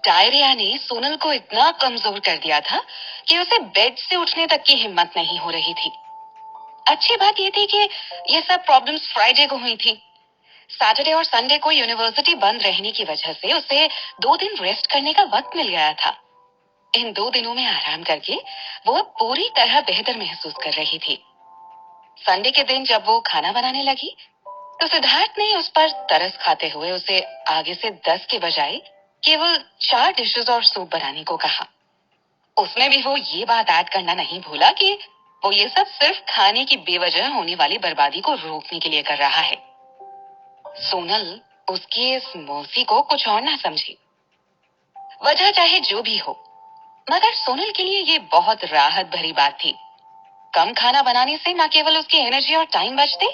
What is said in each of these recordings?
Diarrhoea ने सोनल को इतना कमजोर कर दिया था कि उसे बेड से उठने तक की हिम्मत नहीं हो रही थी। अच्छी बात यह थी कि ये सब प्रॉब्लम्स फ्राइडे को हुई थी। सैटरडे और संडे को यूनिवर्सिटी बंद रहने की वजह से उसे 2 दिन रेस्ट करने का वक्त मिल गया था। इन 2 दिनों में आराम करके वो अब पूरी तरह बेहतर महसूस कर रही थी। संडे के दिन जब वो खाना बनाने लगी तो सिद्धार्थ ने उस पर तरस खाते हुए उसे आगे से 10 के बजाय केवल 4 डिशेस और सूप बनाने को कहा। उसमें भी वो ये बात ऐड करना नहीं भूला कि वो ये सब सिर्फ खाने की बेवजह होने वाली बर्बादी को रोकने के लिए कर रहा है। सोनल उसकी इस मौसी को कुछ और ना समझी। वजह चाहे जो भी हो, मगर सोनल के लिए ये बहुत राहत भरी बात थी। कम खाना बनाने से न केवल उसकी एनर्जी और टाइम बचते,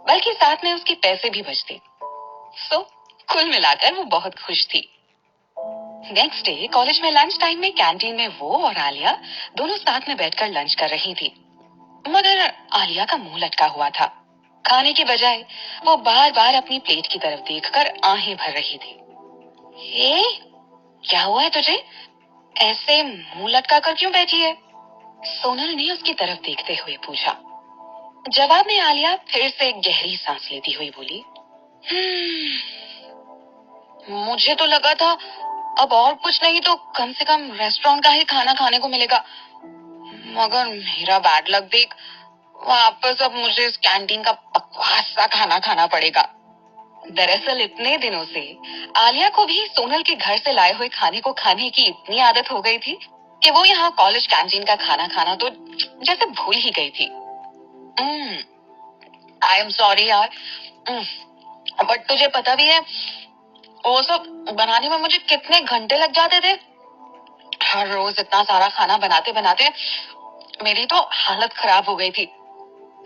बल्कि साथ में उसके पैसे भी बचते। सो कुल मिलाकर वो बहुत खुश थी। नेक्स्ट डे कॉलेज में लंच टाइम में कैंटीन में वो और आलिया दोनों साथ में बैठकर लंच कर रही थी। मगर आलिया का मुंह लटका हुआ था। खाने के बजाय वो बार बार अपनी प्लेट की तरफ देखकर आहें भर रही थी। क्या हुआ है तुझे? ऐसे मुंह लटका कर क्यों बैठी है? सोनल ने उसकी तरफ देखते हुए पूछा। जवाब में आलिया फिर से एक गहरी सांस लेती हुई बोली, मुझे तो लगा था अब और कुछ नहीं तो कम से कम रेस्टोरेंट का ही खाना खाने को मिलेगा, मगर मेरा बैड लक देख, वापस अब मुझे इस कैंटीन का बकवास सा खाना खाना पड़ेगा। दरअसल इतने दिनों से आलिया को भी सोनल के घर से लाए हुए खाने को खाने की इतनी आदत हो गई थी कि वो यहाँ कॉलेज कैंटीन का खाना खाना तो जैसे भूल ही गई थी। आई एम सॉरी यार, बट तुझे पता भी है वो सब बनाने में मुझे कितने घंटे लग जाते थे। हर रोज इतना सारा खाना बनाते बनाते मेरी तो हालत खराब हो गई थी।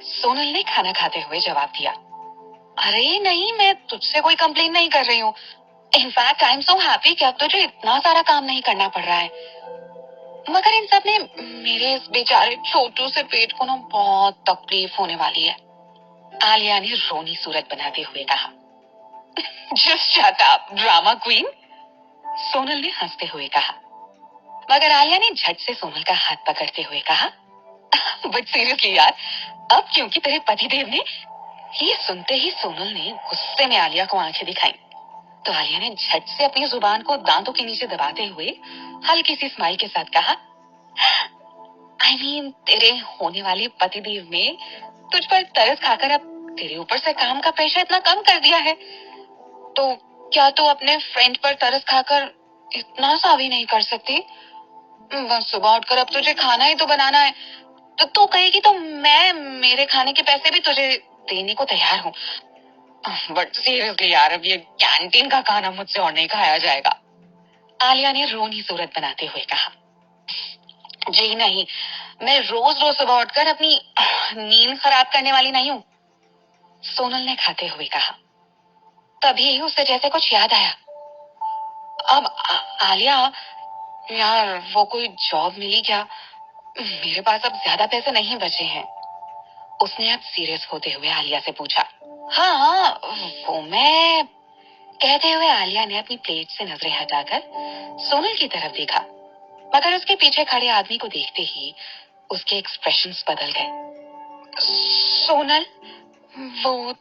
सोनल ने खाना खाते हुए जवाब दिया। अरे नहीं, मैं तुझसे कोई कंप्लेन नहीं कर रही हूँ। In fact I am so happy कि अब तुझे इतना सारा काम नहीं करना पड़ रहा है। मगर इन सब में मेरे इस बेचारे छोटू से पेट को ना बहुत तकलीफ होने वाली है, आलिया ने रोनी सूरत बनाते हुए कहा। Just shut up drama queen, Sonal ने हंसते हुए कहा। मगर आलिया ने झट से सोनल का हाथ पकड़ते हुए कहा, बट सीरियसली यार, अब क्योंकि तेरे पतिदेव ने। ये सुनते ही सोनल ने गुस्से में आलिया को आंखें दिखाई तो आलिया ने झट से अपनी जुबान को दांतों के नीचे दबाते हुए हल्की सी स्माइल के साथ कहा, आई मीन तेरे होने वाले पतिदेव ने तुझ पर तरस खाकर अब तेरे ऊपर से काम का प्रेशर इतना कम कर दिया है, तो क्या तू अपने फ्रेंड पर तरस खाकर इतना सा भी नहीं कर सकती? बस सुबह उठकर अब तुझे खाना ही तो बनाना है, तो तू कहेगी तो मैं मेरे खाने के पैसे भी तुझे देने को तैयार हूँ। बट सीरियसली यार, अब ये कैंटीन का खाना मुझसे और नहीं खाया जाएगा, आलिया ने रोनी सूरत बनाते हुए कहा। जी नहीं, मैं रोज रोज सुबह उठकर अपनी नींद खराब करने वाली नहीं हूँ, सोनल ने खाते हुए कहा। तभी उसे जैसे कुछ याद आया। अब आलिया यार, वो कोई जॉब मिली क्या? मेरे पास अब ज्यादा पैसे नहीं बचे हैं, उसने अब सीरियस होते हुए आलिया से पूछा। हाँ, वो मैं, कहते हुए आलिया ने अपनी प्लेट से नजरें हटाकर सोनल की तरफ देखा, मगर उसके पीछे खड़े आदमी को देखते ही उसके एक्सप्रेशंस बदल गए। सोनल, वो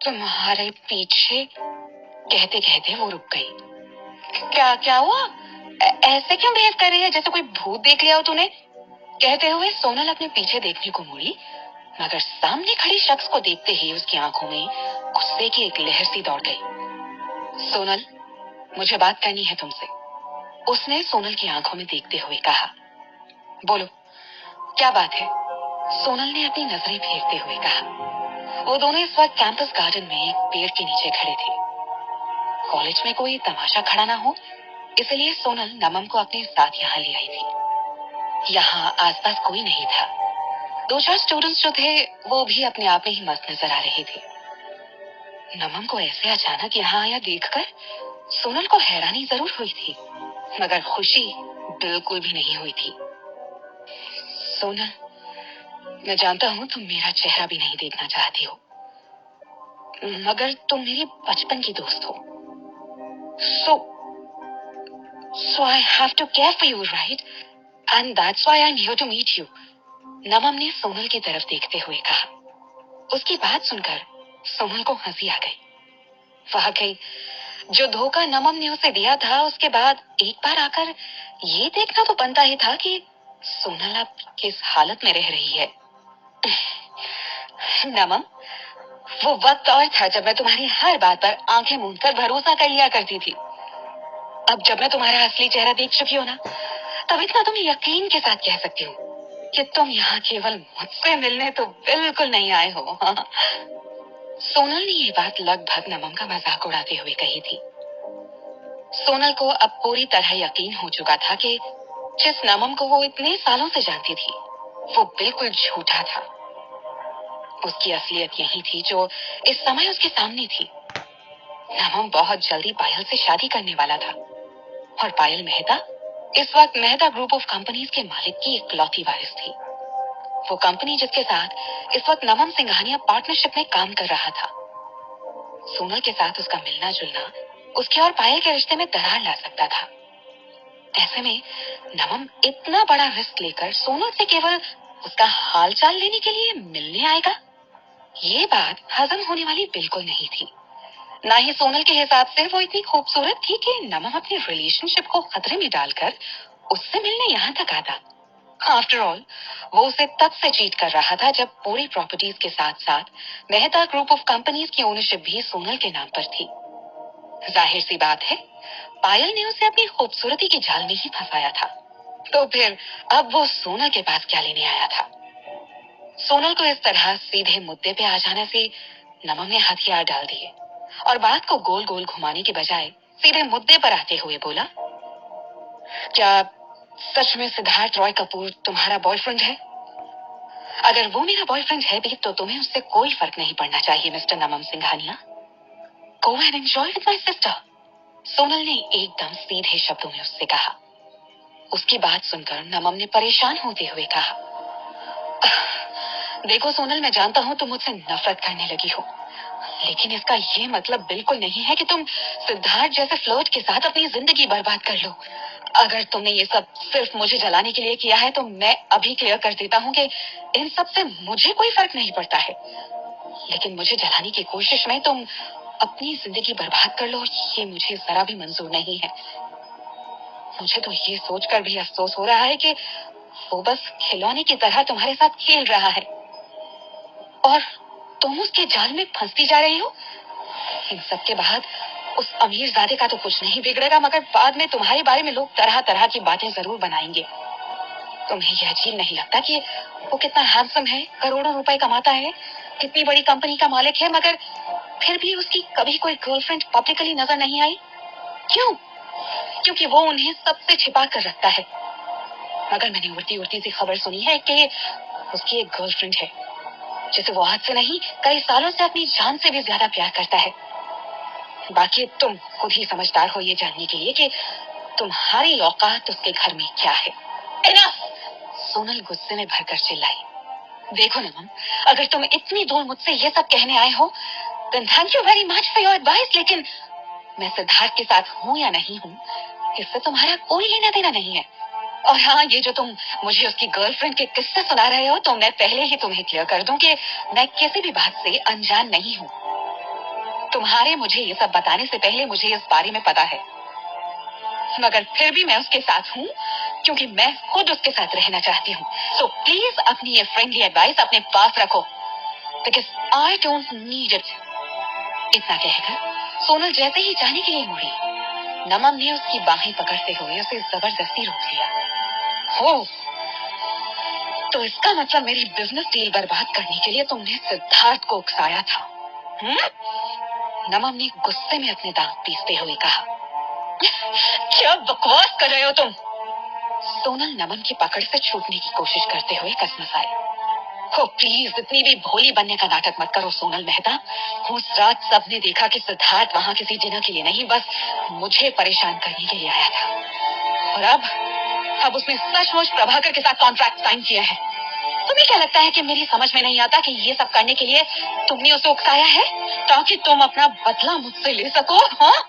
तुम्हारे पीछे, कहते कहते वो रुक गई। क्या क्या हुआ? ऐसे क्यों बिहेव कर रही है जैसे कोई भूत देख लिया हो तूने? कहते हुए सोनल अपने पीछे देखने को मुड़ी, मगर सामने खड़ी शख्स को देखते ही उसकी आंखों में गुस्से की एक लहर सी दौड़ गई। सोनल, मुझे बात करनी है तुमसे, उसने सोनल की आंखों में देखते हुए कहा। बोलो, क्या बात है? सोनल ने अपनी नजरें फेरते हुए कहा। वो दोनों इस वक्त कैंपस गार्डन में एक पेड़ के नीचे खड़े थे। कॉलेज में कोई तमाशा खड़ा ना हो, इसलिए सोनल नमम को अपने साथ यहाँ ले आई थी। यहाँ आसपास कोई नहीं था। 2-4 स्टूडेंट्स जो थे वो भी अपने आप में ही मस्त नजर आ रहे थे। नमम को ऐसे अचानक यहाँ आया देखकर सोनल को हैरानी जरूर हुई थी, मगर खुशी बिल्कुल भी नहीं हुई थी। सोनल, मैं जानता हूँ तुम मेरा चेहरा भी नहीं देखना चाहती हो, मगर तुम मेरी बचपन की दोस्त हो। सो So I have to care for you, right? And that's why I'm here to meet you. नमम ने सोनल की तरफ देखते हुए कहा। उसकी बात सुनकर सोनल को हंसी आ गई। वाकई जो धोखा नमम ने उसे दिया था, उसके बाद एक बार आकर ये देखना तो बनता ही था कि सोनल अब किस हालत में रह रही है। नमम, वो वक्त और था जब मैं तुम्हारी हर बात पर आंखें मूंद कर भरोसा कर लिया करती थी। अब जब मैं तुम्हारा असली चेहरा देख चुकी हूँ ना, तब इतना तुम यकीन के साथ कह सकती हो कि तुम यहाँ केवल मुझसे मिलने तो बिल्कुल नहीं आए हो। सोनल ने ये बात लगभग नमम का मजाक उड़ाते हुए कही थी। सोनल को अब पूरी तरह यकीन हो चुका था कि जिस नमम को वो इतने सालों से जानती थी, वो बिल्कुल झूठा था। उसकी असलियत यही थी जो इस समय उसके सामने थी। नमम बहुत जल्दी पायल से शादी करने वाला था और पायल मेहता इस वक्त मेहता ग्रुप ऑफ कंपनीज के मालिक की इकलौती वारिस थी। वो कंपनी जिसके साथ इस वक्त नमम सिंघानिया पार्टनरशिप में काम कर रहा था। सोनल के साथ उसका मिलना जुलना उसके और पायल के रिश्ते में दरार ला सकता था। ऐसे में नमम इतना बड़ा रिस्क लेकर सोनल से केवल उसका हालचाल लेने के लिए मिलने आएगा, ये बात हजम होने वाली बिल्कुल नहीं थी। ना ही सोनल के हिसाब से वो इतनी खूबसूरत थी कि नमम अपने रिलेशनशिप को खतरे में डालकर उससे मिलने यहाँ तक आता। आफ्टर ऑल, वो उसे तब से चीट कर रहा था जब पूरी प्रॉपर्टीज के साथ साथ मेहता ग्रुप ऑफ कंपनीज की ओनरशिप भी सोनल के नाम पर थी। जाहिर सी बात है, पायल ने उसे अपनी खूबसूरती की जाल में ही फंसाया था। तो फिर अब वो सोनल के पास क्या लेने आया था? सोनल को इस तरह सीधे मुद्दे पे आ जाने से नमम ने हथियार डाल दिए और बात को गोल गोल घुमाने के बजाय सीधे मुद्दे पर आते हुए बोला, क्या सच में सिद्धार्थ रॉय कपूर तुम्हारा बॉयफ्रेंड है? अगर वो मेरा बॉयफ्रेंड है भी तो तुम्हें उससे कोई फर्क नहीं पड़ना चाहिए mister Naman Singhania. Go and enjoy with my sister. Sonal ने एकदम सीधे शब्दों में उससे कहा। उसकी बात सुनकर नमम ने परेशान होते हुए कहा, देखो सोनल, मैं जानता हूँ तुम मुझसे नफरत करने लगी हो, लेकिन इसका ये मतलब बिल्कुल नहीं है कि तुम सिद्धार्थ जैसे फ्लर्ट के साथ अपनी जिंदगी बर्बाद कर लो। अगर तुमने ये सब सिर्फ मुझे जलाने के लिए किया है तो मैं अभी क्लियर कर देता हूँ कि इन सब से मुझे कोई फर्क नहीं पड़ता है, लेकिन मुझे जलाने की कोशिश में तुम अपनी जिंदगी बर्बाद कर लो, ये मुझे जरा भी मंजूर नहीं है। मुझे तो ये सोचकर भी अफसोस हो रहा है कि वो बस खिलौने की तरह तुम्हारे साथ खेल रहा है और तुम उसके जाल में फंसती जा रही हो। इन सब के बाद उस अमीरजादे का तो कुछ नहीं बिगड़ेगा, मगर बाद में तुम्हारे बारे में लोग तरह तरह की बातें जरूर बनाएंगे। तुम्हें यह अजीब नहीं लगता कि वो कितना हैंडसम है, करोड़ों रुपए कमाता है, कितनी बड़ी कंपनी का मालिक है, मगर फिर भी उसकी कभी कोई गर्लफ्रेंड पब्लिकली नजर नहीं आई? क्यों? क्योंकि वो उन्हें सबसे छिपा कर रखता है। मगर मैंने उड़ती उड़ती सी खबर सुनी है कि उसकी एक गर्लफ्रेंड है जिसे वो आज से नहीं कई सालों से अपनी जान से भी ज्यादा प्यार करता है। बाकी तुम खुद ही समझदार हो ये जानने के लिए कि तुम्हारी औकात उसके घर में क्या है। Enough! सोनल गुस्से में भरकर चिल्लाई। देखो नमन, अगर तुम इतनी दूर मुझसे ये सब कहने आए हो, then thank you very much for your advice, लेकिन मैं सिद्धार्थ के साथ हूँ या नहीं हूँ, इससे तुम्हारा कोई लेना देना नहीं है। और हाँ, ये जो तुम मुझे उसकी गर्लफ्रेंड के किस्से सुना रहे हो, तो मैं पहले ही तुम्हें क्लियर कर दूं कि मैं किसी भी बात से अनजान नहीं हूँ। तुम्हारे मुझे ये सब बताने से पहले मुझे इस बारे में पता है, मगर फिर भी मैं उसके साथ हूँ क्योंकि मैं खुद उसके साथ रहना चाहती हूँ। सो प्लीज अपनी ये फ्रेंडली एडवाइस अपने पास रखो, because I don't need it. इतना कहकर सोनल जैसे ही जाने के लिए मुड़ी, नमन ने उसकी बाहें पकड़ते हुए उसे जबरदस्ती रोक लिया। हो, तो इसका मतलब मेरी बिजनेस डील बर्बाद करने के लिए तुमने सिद्धार्थ को उकसाया था? नमन ने गुस्से में अपने दांत पीसते हुए कहा। क्या बकवास कर रहे हो तुम? सोनल नमन की पकड़ से छूटने की कोशिश करते हुए कसमसाई। हो प्लीज, इतनी भी भोली बनने का नाटक मत करो सोनल मेहता। उस रात सबने देखा कि सिद्धार्थ वहां किसी डिनर के लिए नहीं, बस मुझे परेशान करने के लिए आया था। और अब उसने सचमुच प्रभाकर के साथ कॉन्ट्रैक्ट साइन किया है। तुम्हें क्या लगता है कि मेरी समझ में नहीं आता कि ये सब करने के लिए तुमने उसे उकसाया है ताकि तुम अपना बदला मुझसे ले सको? हाँ,